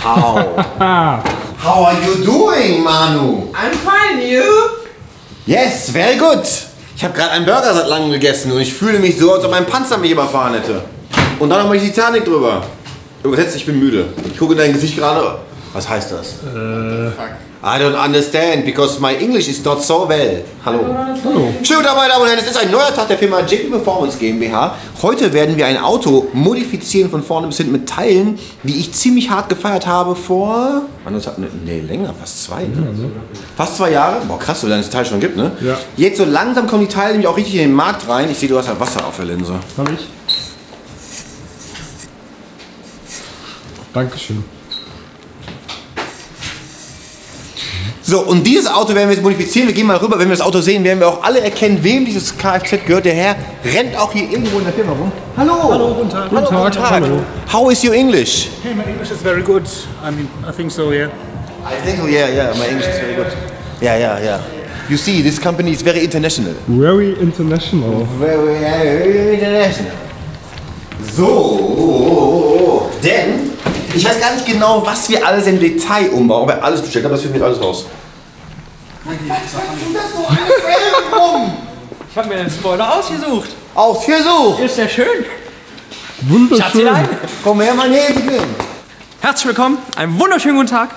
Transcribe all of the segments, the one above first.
How? How are you doing, Manu? I'm fine, you? Yes, very good. Ich habe gerade einen Burger seit langem gegessen und ich fühle mich so, als ob mein Panzer mich überfahren hätte. Und dann noch mal die Titanic drüber. Übersetzt, ich bin müde. Ich gucke in dein Gesicht gerade. Was heißt das? Fuck. I don't understand, because my English is not so well. Hallo. Hallo. Schön dabei, Damen und Herren, es ist ein neuer Tag der Firma JP Performance GmbH. Heute werden wir ein Auto modifizieren von vorne bis hinten mit Teilen, die ich ziemlich hart gefeiert habe vor... Nee, länger, fast 2, ne? Fast 2 Jahre? Boah, krass, so lange das Teil schon gibt, ne? Ja. Jetzt so langsam kommen die Teile nämlich auch richtig in den Markt rein. Ich sehe, du hast halt Wasser auf der Linse. Hab ich. Dankeschön. So, und dieses Auto werden wir jetzt modifizieren. Wir gehen mal rüber. Wenn wir das Auto sehen, werden wir auch alle erkennen, wem dieses Kfz gehört. Der Herr rennt auch hier irgendwo in der Firma rum. Hallo! Hallo, guten Tag. Hallo, guten Tag. Hallo. How is your English? Hey, my English is very good. I think so, yeah. I think so, yeah, my English is very good. Yeah. You see, this company is very international. Very international. Very international. So, denn ich weiß gar nicht genau, was wir alles im Detail umbauen, ob wir alles bestellt haben, das finden wir alles raus. Was ist das so eine Felgen rum? Ich habe mir den Spoiler ausgesucht. Ausgesucht! Ist der schön? Wunderschön. Schatzelein. Komm her, mein Häschen. Herzlich willkommen, einen wunderschönen guten Tag.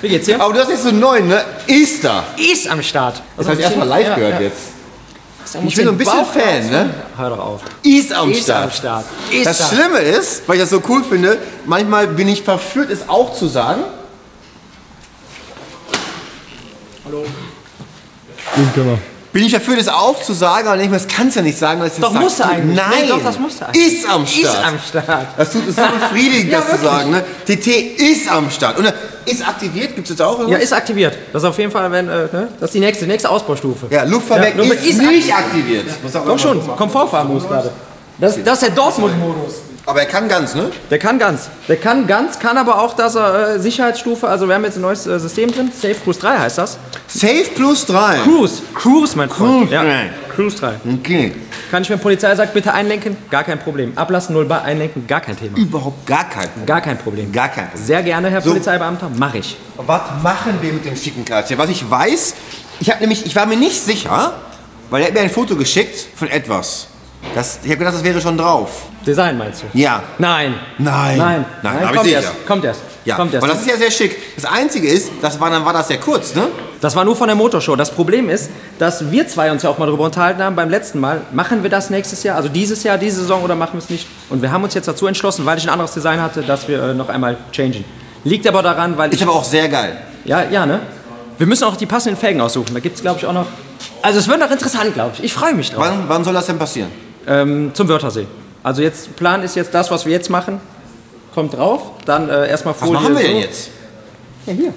Wie geht's dir? Aber du hast jetzt so 9, ne? Easter. Ist am Start. Das habe ich erstmal live gehört jetzt. Ich bin so ein bisschen Fan, ne? Hör doch auf. Ist am Ist am Start. Start. Das Schlimme ist, weil ich das so cool finde, manchmal bin ich verführt, es auch zu sagen. Den können wir. Bin ich verführt, es auch zu sagen, aber denke ich mir, das kannst du ja nicht sagen. Weil es Doch, sagt. musst du eigentlich. Nein, Nee, doch, das musst du eigentlich. Ist am Start. Ist am Start. Das tut es so befriedigend, Ja, das zu wirklich. sagen. Ne? TT ist am Start. Und ist aktiviert, gibt es jetzt auch? Ja, ist aktiviert. Das ist auf jeden Fall, wenn, ne? Das ist die nächste Ausbaustufe. Ja, Luftfahrwerk Ja, ist nicht aktiviert. Doch schon, Komfortfahrmodus gerade. Das ist der Dortmund-Modus. Aber er kann ganz, ne? Der kann ganz. Der kann ganz, kann aber auch, dass er Sicherheitsstufe, also wir haben jetzt ein neues System drin, Safe Cruise 3 heißt das. Safe plus 3. Cruise, mein Freund. Cruise, Ja. nein. Cruise 3. Okay. Kann ich, wenn Polizei sagt, bitte einlenken? Gar kein Problem. Ablassen 0 Bar, einlenken? Gar kein Thema. Überhaupt gar kein Problem. Gar kein Problem. Gar kein Problem. Sehr gerne, Herr So. Polizeibeamter, mache ich. Was machen wir mit dem schicken Kfz? Was ich weiß, ich war mir nicht sicher, weil er hat mir ein Foto geschickt von etwas. Ich habe gedacht, das wäre schon drauf. Design meinst du? Ja. Nein. Nein, hab ich kommt sicher. erst. Kommt erst. Ja, Kommt erst. aber das ist ja sehr schick. Das Einzige ist, dann war das sehr kurz, ne? Das war nur von der Motorshow. Das Problem ist, dass wir zwei uns ja auch mal darüber unterhalten haben beim letzten Mal. Machen wir das nächstes Jahr, also dieses Jahr, diese Saison oder machen wir es nicht? Und wir haben uns jetzt dazu entschlossen, weil ich ein anderes Design hatte, dass wir noch einmal changen. Liegt aber daran, weil Ist aber auch sehr geil. Ja, ne? Wir müssen auch die passenden Felgen aussuchen. Da gibt es, glaube ich, auch noch... Also es wird noch interessant, glaube ich. Ich freue mich drauf. Wann soll das denn passieren? Zum Wörthersee. Also jetzt, Plan ist jetzt das, was wir jetzt machen. Kommt drauf, dann erstmal Was Folie. machen wir denn so. jetzt? Ja, hier.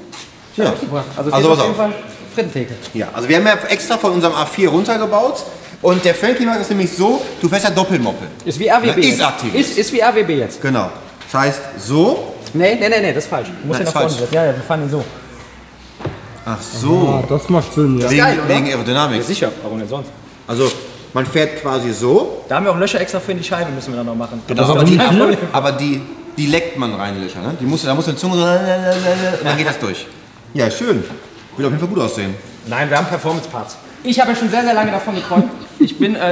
Ja. Also, Also auf pass jeden auf. Fall Frittentheke. Ja, also wir haben ja extra von unserem A4 runtergebaut. Und der Frankie macht es nämlich so, du fährst ja Doppelmoppel. Ist wie RWB. Ist jetzt. aktiv. Ist wie RWB jetzt. Genau. Das heißt, so. Nee, das ist falsch. Du musst Nein, ja ist nach vorne falsch. setzen. Ja, wir fahren ihn so. Ach so. Ah, das macht Sinn, ja. Wegen, geil, oder? wegen Aerodynamik. Sicher, warum denn sonst? Also, man fährt quasi so, Da haben wir auch Löcher extra für in die Scheibe, müssen wir dann noch machen. Genau. Aber nicht hier? aber die leckt man rein, die Löcher. Ne? Da muss eine Zunge so, und dann geht das durch. Ja, schön. Wird auf jeden Fall gut aussehen. Nein, wir haben Performance-Parts. Ich habe ja schon sehr, sehr lange davon geträumt.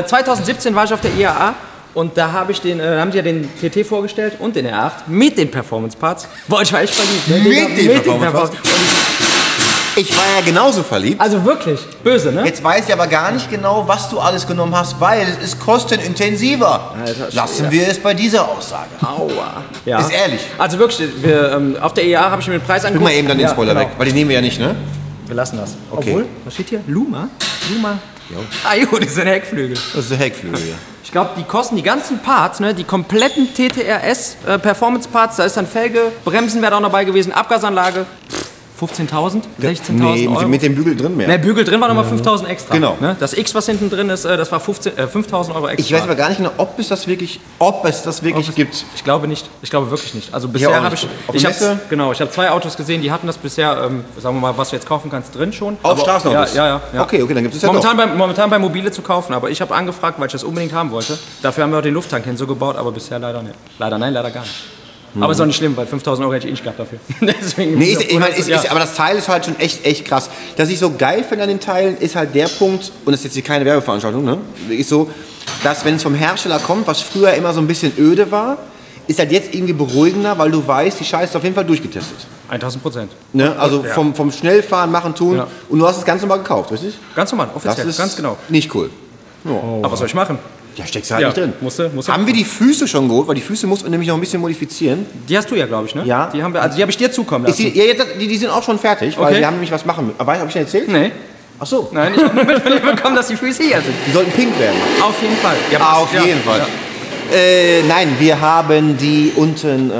2017 war ich auf der IAA und da haben die ja den TT vorgestellt und den R8 mit den Performance-Parts. Boah, ich war echt verliebt. Ne? Mit den Performance-Parts? Ich war ja genauso verliebt. Also wirklich, böse, ne? Jetzt weiß ich aber gar nicht genau, was du alles genommen hast, weil es ist kostenintensiver. Alter, Lassen wir es bei dieser Aussage. Aua. Ja. Ist ehrlich. Also wirklich, auf der IAA habe ich mir den Preis Guck angeguckt. mal eben dann den Spoiler genau. weg, weil den nehmen wir ja nicht, ne? Wir lassen das. Okay. Obwohl, was steht hier? Luma? Ah jo, das sind Heckflügel. Das ist der Heckflügel, ja. Ich glaube, die kosten die ganzen Parts, ne, die kompletten TTRS Performance Parts, da ist dann Felge, Bremsen wäre auch noch dabei gewesen, Abgasanlage, 15.000, 16.000 Euro. mit dem Bügel drin mehr. Der Bügel drin war nochmal 5.000 extra. Genau. Ne? Das X, was hinten drin ist, das war 5.000 Euro extra. Ich weiß aber gar nicht genau, ob es das wirklich gibt. Ich glaube nicht. Ich glaube wirklich nicht. Also auch bisher habe nicht. ich, Auf ich der Messe? habe 2 Autos gesehen, die hatten das bisher, sagen wir mal, was du jetzt kaufen kannst, drin schon. Auch Aber- Straßenautos? Ja. Okay, dann gibt es ja Momentan bei Mobile zu kaufen, aber ich habe angefragt, weil ich das unbedingt haben wollte. Dafür haben wir auch den Lufttank hin so gebaut, aber bisher leider nicht. Leider nein, leider gar nicht. Aber ist auch nicht schlimm, weil 5.000 Euro hätte ich eh nicht gehabt dafür. Deswegen Nee, bin ich auch froh, dass das- aber das Teil ist halt schon echt krass. Was ich so geil finde an den Teilen, ist halt der Punkt, und das ist jetzt hier keine Werbeveranstaltung, ne? Ist so, dass wenn es vom Hersteller kommt, was früher immer so ein bisschen öde war, ist halt jetzt irgendwie beruhigender, weil du weißt, die Scheiße ist auf jeden Fall durchgetestet. 1.000%. Ne? Also vom Schnellfahren, Machen, Tun. Ja. Und du hast es ganz normal gekauft, richtig? Ganz normal, Das offiziell, ist ganz genau. nicht cool. Aber was soll ich machen? Ja, steckst du halt nicht drin. Musste. Haben wir die Füße schon geholt? Weil die Füße mussten wir nämlich noch ein bisschen modifizieren. Die hast du ja, glaube ich, ne? Ja. Die habe ich dir zukommen Ist lassen. die sind auch schon fertig, weil Okay. wir haben nämlich was machen. Aber habe ich schon erzählt? Nee. Ach so. Nein, ich habe nur mitbekommen, dass die Füße hier sind. Die sollten pink werden. Auf jeden Fall. Ja, Auf jeden Fall. Nein, wir haben die unten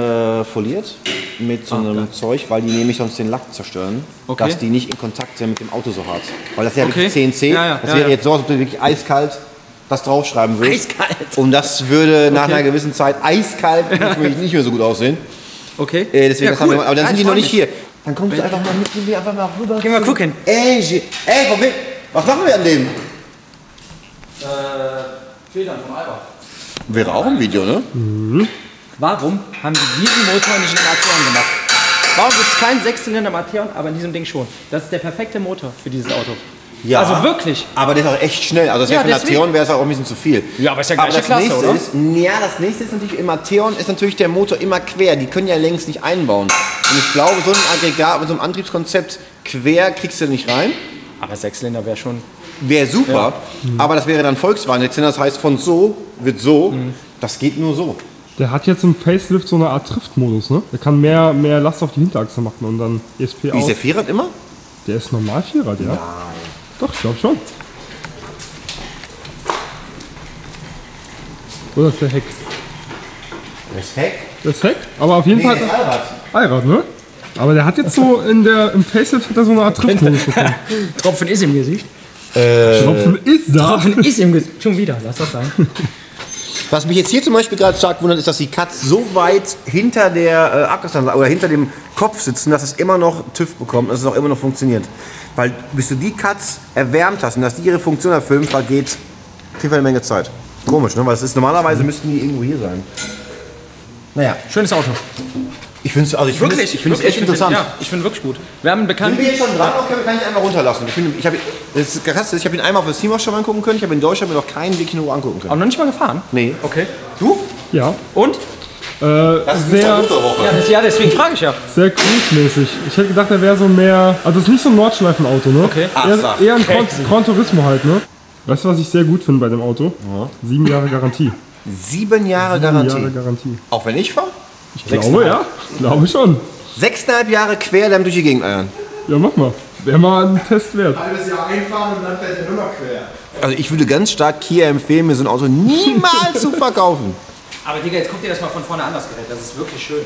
foliert mit so einem Zeug, weil die nämlich sonst den Lack zerstören. Okay. Dass die nicht in Kontakt sind mit dem Auto so hart. Weil das ist ja Okay. wirklich CNC. Ja, das wäre jetzt so, als ob du wirklich eiskalt das draufschreiben würdest. Eiskalt? Und das würde nach einer gewissen Zeit eiskalt nicht mehr so gut aussehen. Okay. Deswegen Ja, das haben cool. wir, aber dann Ja, sind ich die noch freu nicht mich. hier. Dann kommst du einfach mal mit, gehen wir einfach mal rüber. Gehen wir gucken. Was machen wir an dem? Federn vom Albert. Wäre auch ein Video, ne? Warum haben die diesen Motor nicht in den Arteon gemacht? Warum gibt es keinen Sechszylinder im Arteon, aber in diesem Ding schon? Das ist der perfekte Motor für dieses Auto. Ja. Also wirklich. Aber der ist auch echt schnell. Also das Ja, wäre für deswegen. Arteon wäre es auch ein bisschen zu viel. Ja, aber ist ja Aber gleiche das Klasse, nächste oder? ist, ja, das nächste ist natürlich, im Arteon ist natürlich der Motor immer quer. Die können ja längst nicht einbauen. Und ich glaube, so ein Aggregat mit so einem Antriebskonzept quer kriegst du nicht rein. Aber Sechszylinder wäre schon... Wäre super, aber das wäre dann Volkswagen. Das heißt, von so wird so. Das geht nur so. Der hat jetzt im Facelift so eine Art Drift-Modus, ne? Der kann mehr Last auf die Hinterachse machen und dann ESP Wie ist aus. der Vierrad immer? Der ist normal Vierrad, ja? Nein. Doch, ich glaube schon. Oder ist der Heck? Das Heck? Das Heck? Aber auf jeden Fall Allrad. Allrad, ne? Aber der hat jetzt so im Facelift hat er so eine Art Drift-Modus bekommen. Tropfen ist im Gesicht. Tropfen ist da. Tropfen ist im Gesicht. Schon wieder, lass das sein. Was mich jetzt hier zum Beispiel gerade stark wundert, ist, dass die Cuts so weit hinter der Akkustanze oder hinter dem Kopf sitzen, dass es immer noch TÜV bekommt, dass es auch immer noch funktioniert. Weil bis du die Cuts erwärmt hast und dass die ihre Funktion erfüllen, vergeht auf jeden Fall eine Menge Zeit. Komisch, ne? Weil es ist, normalerweise müssten die irgendwo hier sein. Naja, Schönes Auto. ich finde es echt interessant. Ja, ich finde wirklich gut. Wir haben einen Sind Bekannten... wir jetzt schon dran oder kann ich einmal runterlassen? Ich habe ihn einmal auf das Team auch schon mal angucken können, ich habe in Deutschland mir noch keinen Weg in Ruhe angucken Auch können. noch nicht mal gefahren? Nee. Okay. Du? Ja. Und? Das ist Sehr, Motorwoche. Ja, deswegen frage ich ja. sehr cruise-mäßig. Ich hätte gedacht, er wäre so mehr. Also, es ist nicht so ein Nordschleifen-Auto, ne? Okay. Eher ein Gran Turismo halt, ne? Weißt du, was ich sehr gut finde bei dem Auto? 7 Jahre Garantie. 7 Jahre 7 Garantie. Jahre Garantie. Auch wenn ich fahre? Ich glaube, ja. Ich glaube schon. 6,5 Jahre quer dann durch die Gegend eiern. Ja, mach mal. Wäre mal ein Test wert. Halbes Jahr einfahren und dann fährt er nur noch quer. Also ich würde ganz stark Kia empfehlen, mir so ein Auto niemals zu verkaufen. Aber Digga, jetzt guck dir das mal von vorne an, das Gerät. Das ist wirklich schön.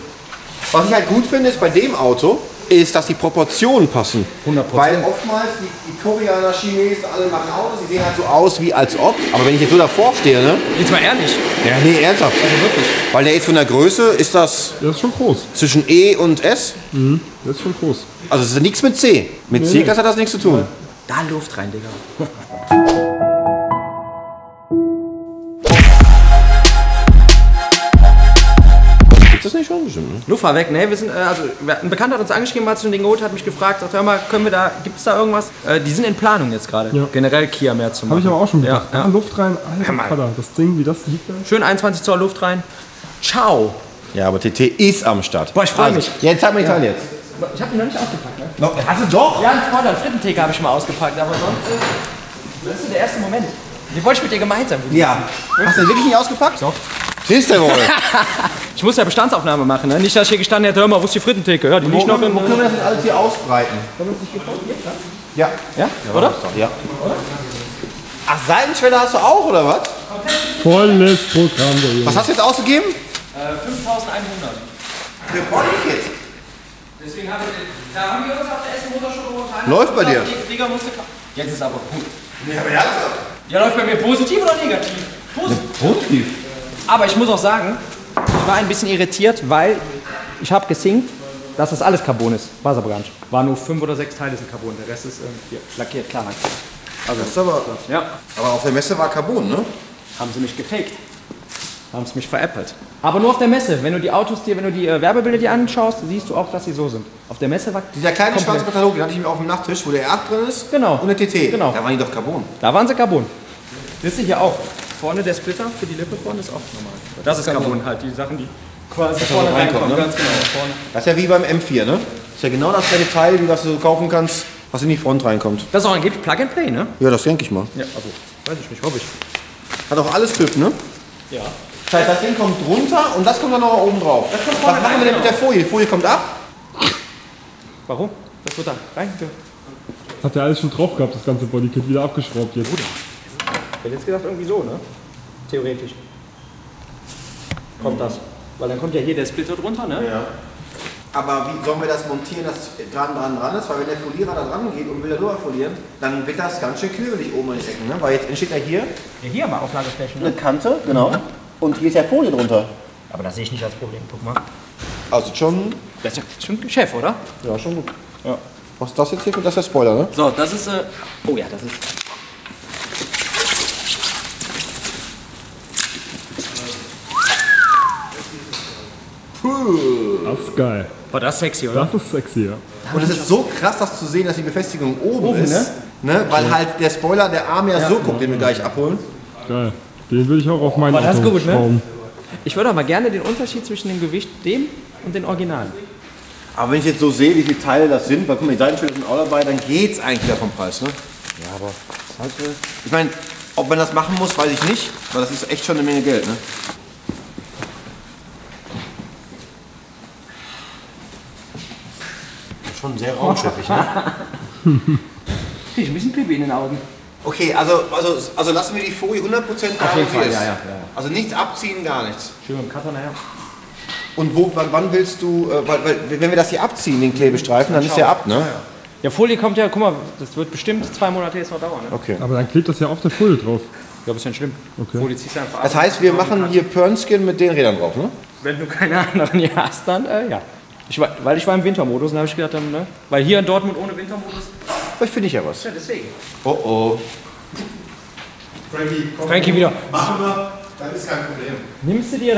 Was ich halt gut finde, ist bei dem Auto, ist, dass die Proportionen passen. 100%. Weil oftmals die Koreaner, Chinesen, alle machen Autos, die sehen halt so aus wie als ob. Aber wenn ich jetzt so davor stehe, ne? Jetzt mal ehrlich. Ja, nee, ernsthaft. Also wirklich. Weil der ist von der Größe, ist das Der ist schon groß. zwischen E und S. Der ist schon groß. Also es ist nichts mit C. Mit C-Klasse hat das nichts zu tun. Da Luft rein, Digga. Ist das nicht schon bestimmt? Ne? Luft war weg, ne? Wir sind, ein Bekannter hat uns angeschrieben, als wir den geholt, hat mich gefragt, sagt, hör mal, gibt es da irgendwas? Die sind in Planung jetzt gerade. Ja. Generell Kia mehr zu machen. Habe ich aber auch schon gedacht. Ja, Da ja. Luft rein. Alter, mal. Vater, das Ding, wie das liegt da. Schön 21 Zoll Luft rein. Ciao. Ja, aber TT ist am Start. Boah, ich freu mich. Ja, jetzt zeig mal die Teile jetzt. Ich habe ihn noch nicht ausgepackt, ne? Hast du doch? Ja, ein Vorder, einen Frittentheke habe ich mal ausgepackt, aber sonst, das ist der erste Moment. Den wollte ich mit dir gemeinsam. Ja. Hast du den wirklich nicht ausgepackt? Doch. Siehst du wohl. Ich muss ja Bestandsaufnahme machen, ne? Nicht, dass ich hier gestanden hätte, hör mal, wo ist die Frittentheke? Ja, die liegt noch in... Wo können wir das jetzt alles hier ausbreiten? Ja. Ja, oder? Ja. Ach, Seitenschwelle hast du auch, oder was? Volles Programm, der Junge. Was hast du jetzt ausgegeben? 5.100. Für Bodykit. Deswegen haben wir uns auf der Essen Motorshow geholt. Läuft bei dir? Digga musste... Jetzt ist aber gut. Ja, aber ernsthaft. Ja, läuft bei mir positiv oder negativ? Positiv. Positiv. Aber ich muss auch sagen, ich war ein bisschen irritiert, weil ich habe gesinkt, dass das alles Carbon ist. War es aber gar nicht. War nur 5 oder 6 Teile sind Carbon. Der Rest ist hier lackiert, klar. Also das ist aber... Ja. Aber auf der Messe war Carbon, ne? Haben sie mich gefaked. Haben sie mich veräppelt. Aber nur auf der Messe. Wenn du die Werbebilder dir anschaust, siehst du auch, dass sie so sind. Auf der Messe war Dieser kleine schwarze Katalog, den hatte ich mir auf dem Nachttisch, wo der R8 drin ist. Genau. Und der TT. Genau. Da waren die doch Carbon. Da waren sie Carbon. Das ist hier auch. Vorne der Splitter für die Lippe vorne ist auch normal. Das ist Carbon halt, die Sachen, die quasi vorne reinkommen. Ne? Ganz genau, vorne. Das ist ja wie beim M4, ne? Das ist ja genau das gleiche Teil, wie was du so kaufen kannst, was in die Front reinkommt. Das ist auch angeblich Plug and Play, ne? Ja, das denke ich mal. Ja, also, weiß ich nicht, hoffe ich. Hat auch alles TÜV, ne? Ja. Das heißt, das Ding kommt runter und das kommt dann noch oben drauf. Das kommt Was vorne machen rein, wir denn mit der Folie? Die Folie kommt ab. Warum? Das wird da rein. Hat ja alles schon drauf gehabt, das ganze Bodykit wieder abgeschraubt jetzt. Ich hätte jetzt gedacht, irgendwie so, ne? Theoretisch. Kommt das. Weil dann kommt ja hier der Splitter drunter, ne? Ja. Aber wie sollen wir das montieren, dass dran ist? Weil wenn der Folierer da dran geht und will da drüber folieren, dann wird das ganz schön klebelig oben in den Ecken, ne? Weil jetzt entsteht ja hier Ja, hier mal Auflageflächen, ne? eine Kante, genau. Und hier ist ja Folie drunter. Aber das sehe ich nicht als Problem, guck mal. Also schon, Das ist ja schon Chef, oder? ja, schon gut. Ja. Was ist das jetzt hier? Das ist der Spoiler, ne? So, das ist, oh ja, das ist... Das ist geil. War das sexy, oder? Das ist sexy, ja. Und es ist so krass, das zu sehen, dass die Befestigung oben ist. Ne? Weil halt der Spoiler, der Arm ja so guckt, den wir gleich abholen. Geil. Den würde ich auch auf meinen War das Auto gut, ne? schrauben. Ich würde auch mal gerne den Unterschied zwischen dem Gewicht, dem und den Originalen. Aber wenn ich jetzt so sehe, wie viele Teile das sind, weil guck mal, die Seitenschilder sind auch dabei, dann geht's eigentlich wieder vom Preis, ne? Ja, aber ich meine, ob man das machen muss, weiß ich nicht, weil das ist echt schon eine Menge Geld, ne? Schon sehr raumschiffig, ne? Ich ein bisschen Pipi in den Augen. Okay, also lassen wir die Folie 100% da, Auf jeden wo Fall, sie ist. ja. Also nichts abziehen, gar nichts. Schön mit dem Cutter nachher. Und wann willst du, weil wenn wir das hier abziehen, den Klebestreifen, dann ist der ab, ne? Ja, Folie kommt ja, guck mal, das wird bestimmt 2 Monate jetzt noch dauern, ne? Okay. Aber dann klebt das ja auf der Folie drauf. Ja, ist ja nicht schlimm. Okay. Folie ziehst du einfach ab. Das heißt, wir machen hier Pernskin mit den Rädern drauf, ne? Wenn du keine anderen hier hast, dann, ja. Weil ich war im Wintermodus und habe ich gedacht, dann, ne? Weil hier in Dortmund ohne Wintermodus, Vielleicht finde ich ja was. ja, deswegen. Oh oh. Frankie, komm. Frankie wieder. Machen wir, das ist kein Problem. Nimmst du dir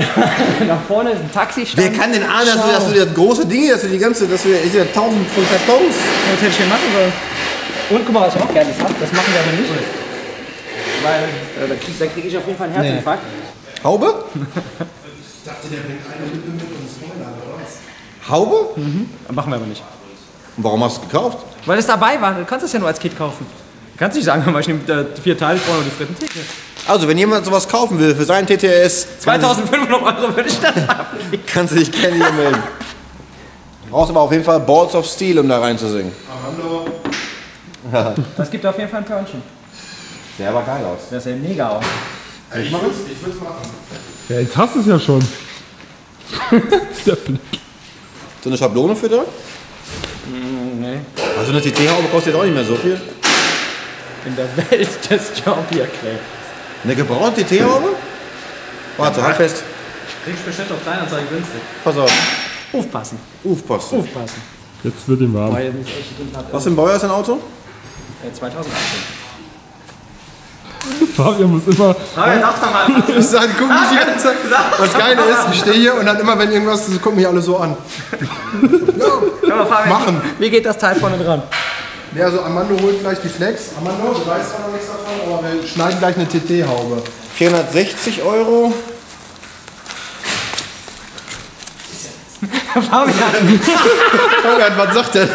nach vorne ein Taxi? Wer kann denn ahnen, dass du das große Ding, dass du die ganze, dass wir 1000 von Kartons. Das hätte ich hier machen sollen. Und guck mal, was ich auch gerne habe, das machen wir aber nicht. Weil da krieg ich auf jeden Fall einen Herzinfarkt. Haube? Ich dachte, der bringt eine mit und Spoiler, oder was? Haube? Machen wir aber nicht. Und warum hast du es gekauft? Weil es dabei war, du kannst es ja nur als Kit kaufen. Du kannst nicht sagen, weil ich nehme 4 Teile, ich brauche nur die Frittentheke. Also, wenn jemand sowas kaufen will für seinen TTS, 2500 € würde ich das haben. kannst du dich gerne hier melden. Brauchst aber auf jeden Fall Balls of Steel, um da reinzusingen. Armando, Das gibt auf jeden Fall ein Pörnchen. Der aber geil aus. Das ist ja mega aus. ich würde es machen. Ja, jetzt hast du es ja schon. Der Blick. So eine Schablone für da? Nee. Also eine TT-Haube kostet jetzt auch nicht mehr so viel. In der Welt des Jean-Pierre Clay. Eine gebrauchte TT-Haube? Warte, halt fest. Kriegst bestimmt auf Kleinanzeige günstig. Pass auf. Aufpassen. Aufpassen. Aufpassen. Jetzt wird ihm warm. Weil das echt drin hat. Was für ein Baujahr ist dein Auto? 2018. Fabian muss immer. Ich sage, guck mich die ganze Zeit. Das Geile ist, ich stehe hier und dann immer, wenn irgendwas ist, gucken mich alle so an. Machen. Wie geht das Teil vorne dran? Ja, also Armando holt gleich die Flex. Armando, du weißt zwar noch nichts davon, aber wir schneiden gleich eine TT-Haube. 460 €. Fabian, Fabian, was sagt der?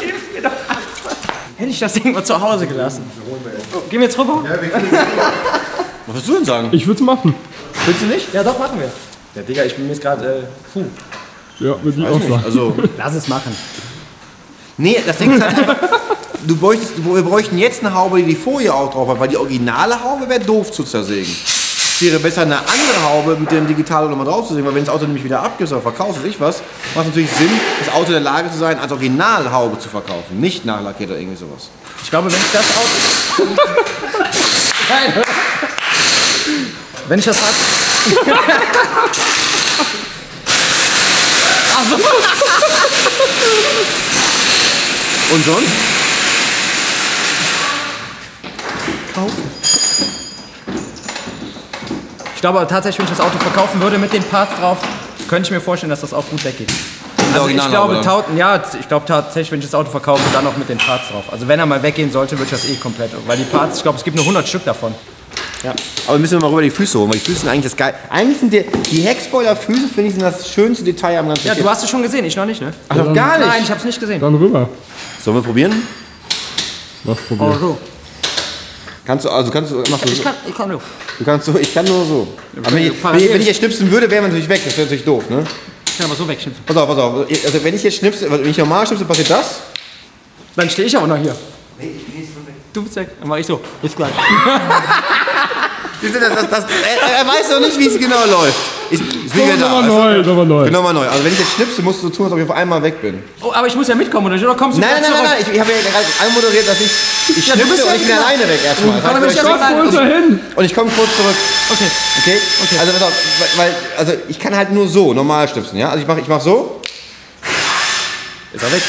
hilf mir doch einfach. Hätte ich das Ding mal zu Hause gelassen. Oh, gehen wir jetzt rüber? Ja, wir können Was willst du denn sagen? Ich würde es machen. Willst du nicht? Ja, doch, machen wir. Ja, Digga, ich bin mir jetzt gerade, Ja, würde ich auch sagen. Also, lass es machen. nee, das Ding ist halt einfach, wir bräuchten jetzt eine Haube, die die Folie auch drauf hat, weil die originale Haube wäre doof zu zersägen. Es wäre besser, eine andere Haube mit dem Digitalen nochmal drauf zu sägen, weil wenn das Auto nämlich wieder abgibst oder verkaufst, weiß ich was, macht es natürlich Sinn, das Auto in der Lage zu sein, als Originalhaube zu verkaufen, nicht nachlackiert oder irgendwie sowas. Ich glaube, wenn ich das Auto... Nein. Wenn ich das hab... Und sonst? Ich glaube aber tatsächlich, wenn ich das Auto verkaufen würde mit den Parts drauf, könnte ich mir vorstellen, dass das auch gut weggeht. Also ich glaube, tatsächlich, wenn ich das Auto verkaufe, dann auch mit den Parts drauf. Also wenn er mal weggehen sollte, würde ich das komplett. Weil die Parts, ich glaube, es gibt nur 100 Stück davon. Ja. Aber müssen wir mal rüber die Füße holen, weil die Füße sind eigentlich das Geil. Eigentlich sind die Heckspoiler-Füße, finde ich, sind das schönste Detail am ganzen Ja, Kit. du hast es schon gesehen, ich noch nicht, ne? Ach, noch gar nicht? Nein, ich habe es nicht gesehen. Dann rüber. Sollen wir probieren? Was probieren? Oh, so. Machst du, machst du Ich kann nur. Du kannst so, ich kann nur so. Aber wenn ich jetzt schnipsen würde, wäre man natürlich weg. Das wäre natürlich doof, ne? Ich kann aber so wegschnipsen. Pass auf. Also wenn ich jetzt schnipse, wenn ich normal schnipse, passiert das. Dann stehe ich aber noch hier. Nee, ich bin jetzt weg. Du bist weg. Dann mach ich so. Bis gleich. Er weiß doch nicht, wie es genau läuft. Ich bin Nochmal neu. Nochmal neu. Also wenn ich jetzt schnipse, musst du tun, als ob ich auf einmal weg bin. Oh, aber ich muss ja mitkommen, oder kommst du Nein. Ich habe ja gerade anmoderiert, dass ich schnipse und ich bin alleine weg erstmal. Und ich komme kurz zurück. Okay? Also pass auf, also ich kann halt nur so normal schnipsen, ja? Also ich mach so. Ist er weg.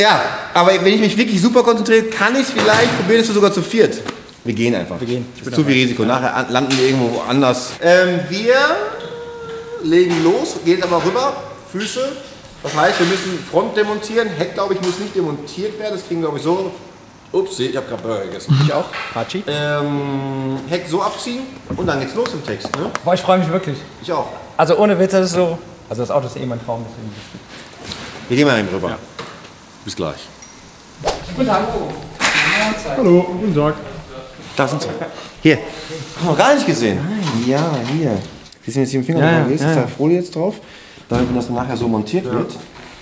Ja, aber wenn ich mich wirklich super konzentriere, kann ich es vielleicht probieren, es sogar zu viert. Wir gehen einfach. Das ist zu viel Risiko. Nachher landen wir irgendwo anders. Wir legen los, gehen aber rüber. Füße. Das heißt, wir müssen Front demontieren. Heck, glaube ich, muss nicht demontiert werden. Das kriegen wir, glaube ich, so. Upsi, ich habe gerade Burger gegessen. Ich auch. Hatschi. Heck so abziehen und dann geht's los im Text. Ne? Boah, ich freue mich wirklich. Ich auch. Also ohne Witz, das ist so. Also das Auto ist mein Traum, deswegen. Wir gehen mal eben rüber. Ja. Bis gleich. Guten Tag. Hallo, guten Tag. Da sind sie. Hier. Haben wir gar nicht gesehen. Nein. Ja, hier. Wir sind jetzt hier im Finger. Ist da Folie jetzt drauf, damit wenn das nachher so montiert wird,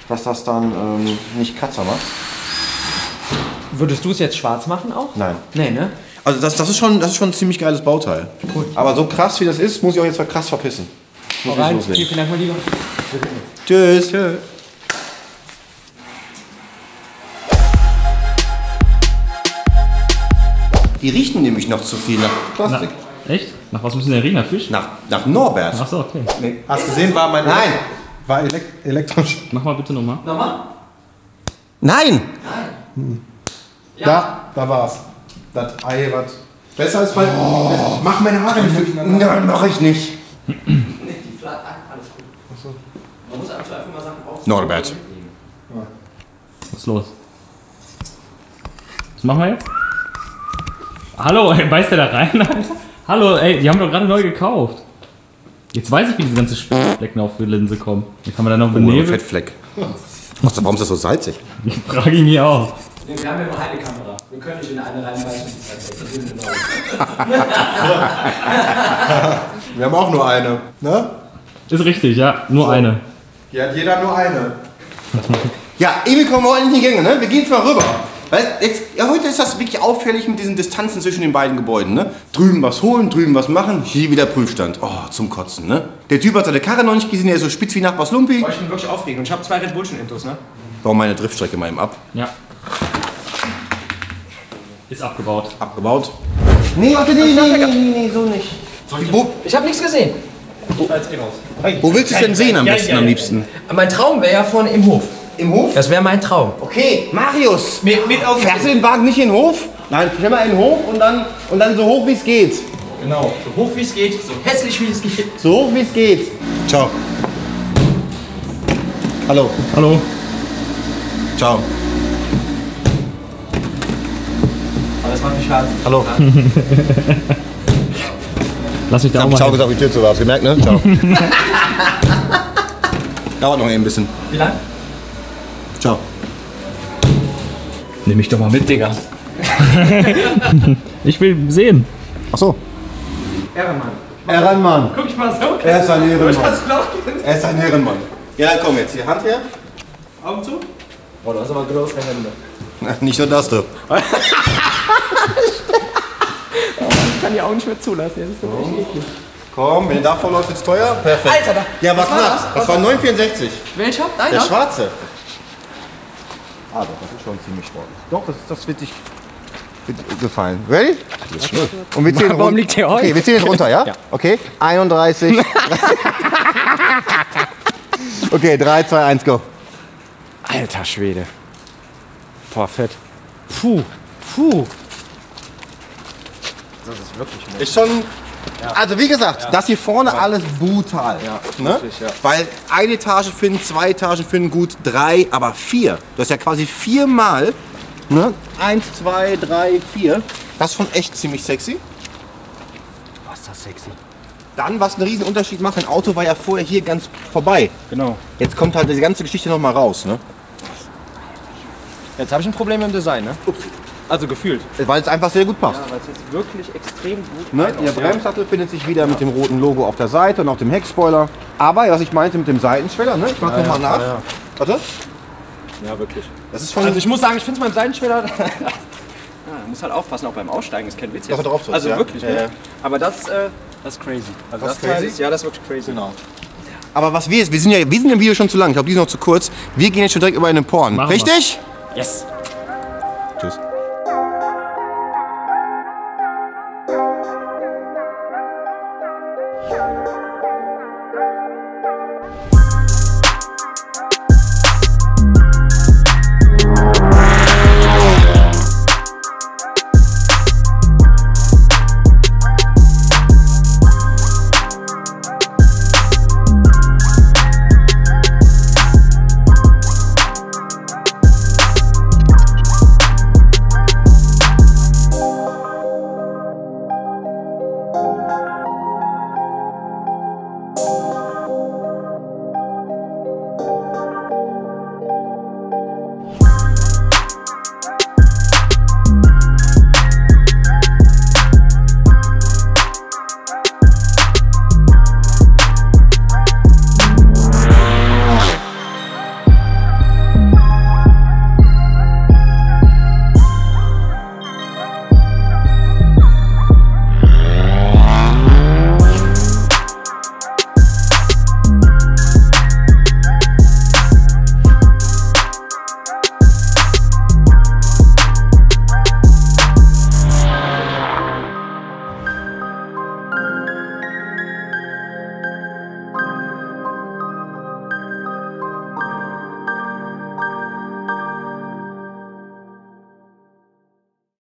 dass das dann nicht Kratzer macht. Würdest du es jetzt schwarz machen auch? Nein. Nee, ne? Also das ist schon ein ziemlich geiles Bauteil. Cool. Aber so krass wie das ist, muss ich auch jetzt krass verpissen. Muss ich loslegen. Vielen Dank, mein Lieber. Tschüss. Die riechen nämlich noch zu viel nach Plastik. Echt? Nach was müssen die riechen? Nach Fisch? Nach Norbert. Achso, okay. Nee, hast gesehen, war mein... Nein. War elektrisch. Mach mal bitte nochmal. Nein. Da war's. Das Ei, was... Besser als bei... Mach meine Haare nicht durcheinander. Nein, mach ich nicht. Man muss einfach mal Sachen raus. Norbert. Was ist los? Was machen wir jetzt? Hallo, ey, beißt der da rein? Hallo, ey, die haben doch gerade neu gekauft. Jetzt weiß ich, wie diese ganzen Flecken auf die Linse kommen. Jetzt haben wir da noch benebelt. Fettfleck. Warum ist das so salzig? Ich frage ihn hier auch. Wir haben ja nur eine Kamera. Wir können nicht in eine reinbeißen. Wir haben auch nur eine, ne? Ist richtig, ja, nur eine. Hier hat jeder nur eine. Ja, irgendwie kommen wir heute nicht in die Gänge, ne? Wir gehen jetzt mal rüber. Heute ist das wirklich auffällig mit diesen Distanzen zwischen den beiden Gebäuden, ne? Drüben was holen, drüben was machen, hier wieder Prüfstand. Oh, zum Kotzen, ne? Der Typ hat seine Karre noch nicht gesehen, der ist so spitz wie Nachbars Lumpi. Ich bin wirklich aufregend und ich habe 2 Red Bullshit-Intos, ne? Baue meine Driftstrecke mal eben ab. Ja. Ist abgebaut. Abgebaut. Nee, warte, nee, so nicht. Ich habe nichts gesehen. Wo willst du es denn sehen am besten, am liebsten? Mein Traum wäre ja vorne im Hof. Im Hof? Das wäre mein Traum. Okay, Marius. Mit auf Fährst du den Wagen nicht in den Hof? Nein, schnell mal in den Hof und dann so hoch wie es geht. Genau. So hoch wie es geht, so hässlich wie es geht. So hoch wie es geht. Ciao. Hallo. Hallo. Ciao. Aber das macht mich Spaß. Hallo. Lass mich da Ich auch hab mal Ciao hin. gesagt, die Tür zu war. Hast du gemerkt, ne? Ciao. Dauert noch ein bisschen. Wie lang? Ciao. Nimm mich doch mal mit, Digga. Ich will sehen. Ach so. Ehrenmann. Ehrenmann. Guck ich mal so. Er ist ein Ehrenmann. Das glaubt ihr? Er ist ein Ehrenmann. Ja, dann komm jetzt. Hier, Hand her. Augen zu. Boah, du hast aber große Hände. Nicht nur das, du. Ich kann die Augen nicht mehr zulassen. Das ist so echt eklig. Komm, wenn ihr da vorläuft, wird's teuer. Perfekt. Alter, da. Ja, war Was war knapp. Das war 9,64. Welcher? Deiner? Der schwarze. Ah, doch, das ist schon ziemlich sportlich. Doch, das wird dich gefallen. Ready? Und wir zählen Warum liegt der heute? Okay, wir zählen jetzt runter, ja? Okay, 31. Okay, 3, 2, 1, go. Alter Schwede. Boah, fett. Puh. So, Also das ist wirklich nett. Ist schon. Also wie gesagt, das hier vorne alles brutal. Ne? wirklich, ja. Weil eine Etage finden, 2 Etagen finden gut, 3, aber 4. Du hast ja quasi 4-mal. Ne? 1, 2, 3, 4. Das ist schon echt ziemlich sexy. Was ist das sexy? Dann, was einen riesen Unterschied macht, ein Auto war ja vorher hier ganz vorbei. Genau. Jetzt kommt halt diese ganze Geschichte noch mal raus. Ne? Jetzt habe ich ein Problem mit dem Design, ne? Also gefühlt. Weil es einfach sehr gut passt. Ja, weil es jetzt wirklich extrem gut Ne? Der Bremssattel findet sich wieder mit dem roten Logo auf der Seite und auf dem Heckspoiler. Aber, was ich meinte mit dem Seitenschweller, ne? Ich mach noch mal nach. Ja. Warte. Ja, wirklich. Das ist schon. Also ich muss sagen, ich finde es beim Seitenschweller... muss halt aufpassen, auch beim Aussteigen, ist kein Witz jetzt. Dass er drauf sitzt, also ja. wirklich, Ja, ne? ja. Aber das ist crazy. Also Das ist Teil crazy? ja, das ist wirklich crazy. Genau. Aber was wir sind im Video schon zu lang. Ich glaube, die sind noch zu kurz. Wir gehen jetzt schon direkt über in den Porn. Machen wir. Richtig? Yes.